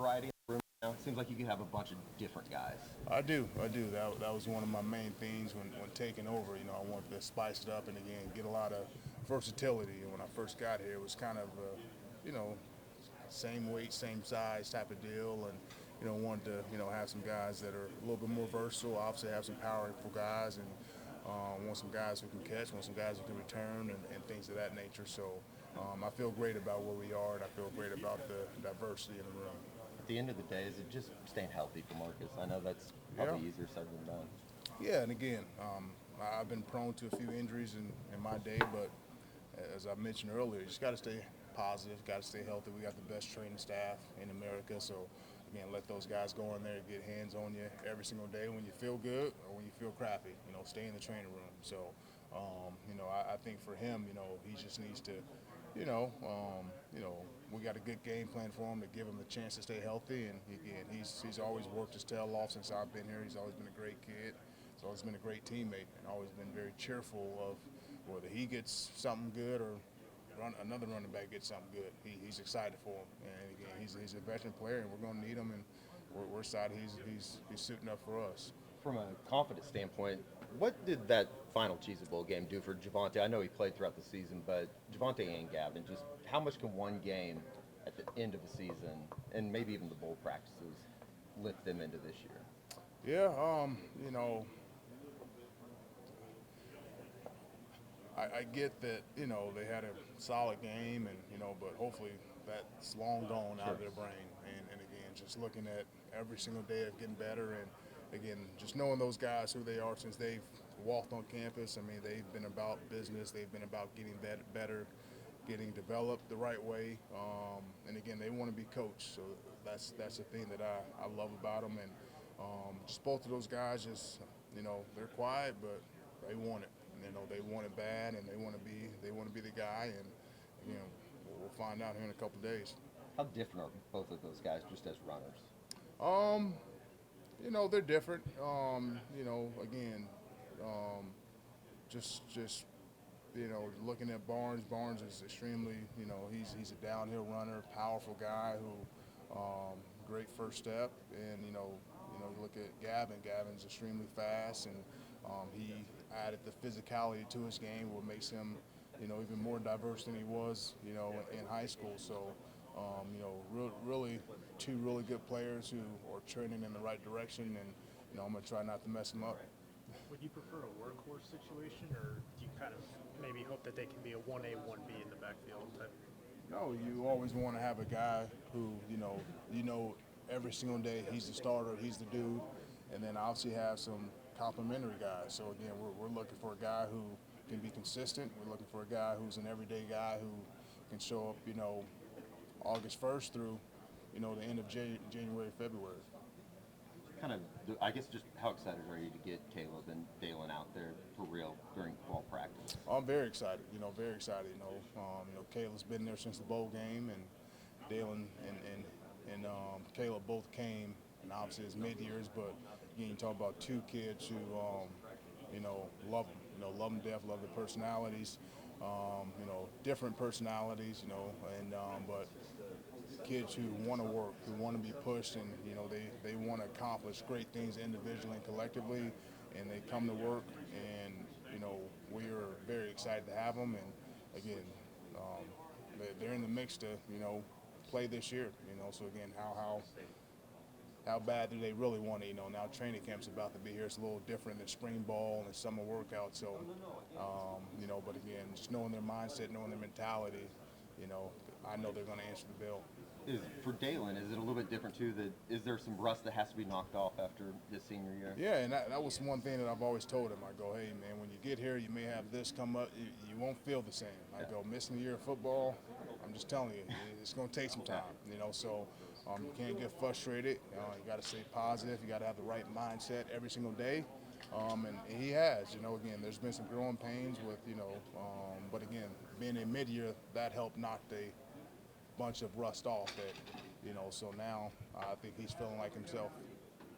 variety in the room now? It seems like you can have a bunch of different guys. I do. That was one of my main things when taking over. I wanted to spice it up and again get a lot of versatility. And when I first got here, it was kind of, you know, same weight, same size type of deal, and wanted to have some guys that are a little bit more versatile. Obviously, have some powerful guys, and want some guys who can catch, want some guys who can return, and things of that nature. So I feel great about where we are, and I feel great about the diversity in the room. At the end of the day, is it just staying healthy for Marcus? I know that's Yeah. probably easier said than done. Yeah, and again, I've been prone to a few injuries in my day, but as I mentioned earlier, you just got to stay positive, got to stay healthy. We got the best training staff in America, so again, let those guys go in there and get hands on you every single day when you feel good or when you feel crappy. Stay in the training room. So, I think for him, he just needs to, we got a good game plan for him to give him the chance to stay healthy. And again, he's always worked his tail off since I've been here. He's always been a great kid. He's always been a great teammate and always been very cheerful of whether he gets something good or another running back gets something good. He's excited for him. And again, he's a veteran player, and we're going to need him. And we're excited he's suiting up for us. From a confidence standpoint, what did that final Cheez-It Bowl game do for Javonte? I know he played throughout the season, but Javonte and Gavin, just how much can one game at the end of the season and maybe even the bowl practices lift them into this year? Yeah, I get that, they had a solid game and, but hopefully that's long gone out of their brain. And again, just looking at every single day of getting better and, again, just knowing those guys, who they are since they've walked on campus. I mean, they've been about business. They've been about getting better, getting developed the right way. And again, they want to be coached. So that's the thing that I love about them. And just both of those guys, just, they're quiet, but they want it. They want it bad, and they want to be the guy. And we'll find out here in a couple of days. How different are both of those guys just as runners? They're different. Again, just looking at Barnes. Barnes is extremely, he's a downhill runner, powerful guy who, great first step. And you look at Gavin. Gavin's extremely fast, and he added the physicality to his game, what makes him, even more diverse than he was, in high school. So, really two really good players who are trending in the right direction, and I'm gonna try not to mess them up. Would you prefer a workhorse situation, or do you kind of maybe hope that they can be a 1A, 1B in the backfield type? No, you always want to have a guy who, every single day he's the starter, he's the dude, and then obviously have some complementary guys. So again, we're looking for a guy who can be consistent. We're looking for a guy who's an everyday guy who can show up, August 1st through, the end of January, February. Kind of, I guess, just how excited are you to get Caleb and Dalen out there for real during fall practice? I'm very excited. Very excited. Caleb's been there since the bowl game, and Dalen and Caleb both came, and obviously it's mid-years, but again, you talk about two kids who, love them. Love them to death, love their personalities. Different personalities, and but kids who want to work, who want to be pushed, and they want to accomplish great things individually and collectively, and they come to work, and we are very excited to have them. And again, they're in the mix to play this year. So again, how bad do they really want it? Now training camp's about to be here. It's a little different than spring ball and summer workout. So, but again, just knowing their mindset, knowing their mentality, I know they're going to answer the bell. For Dalen, is it a little bit different too? Is there some rust that has to be knocked off after his senior year? Yeah, and that was one thing that I've always told him. I go, hey man, when you get here, you may have this come up. You won't feel the same. I go, missing a year of football. I'm just telling you, it's going to take some time. So you can't get frustrated. You got to stay positive. You got to have the right mindset every single day. And he has. Again, there's been some growing pains with, but again, being a mid-year, that helped knock the bunch of rust off that, so now I think he's feeling like himself.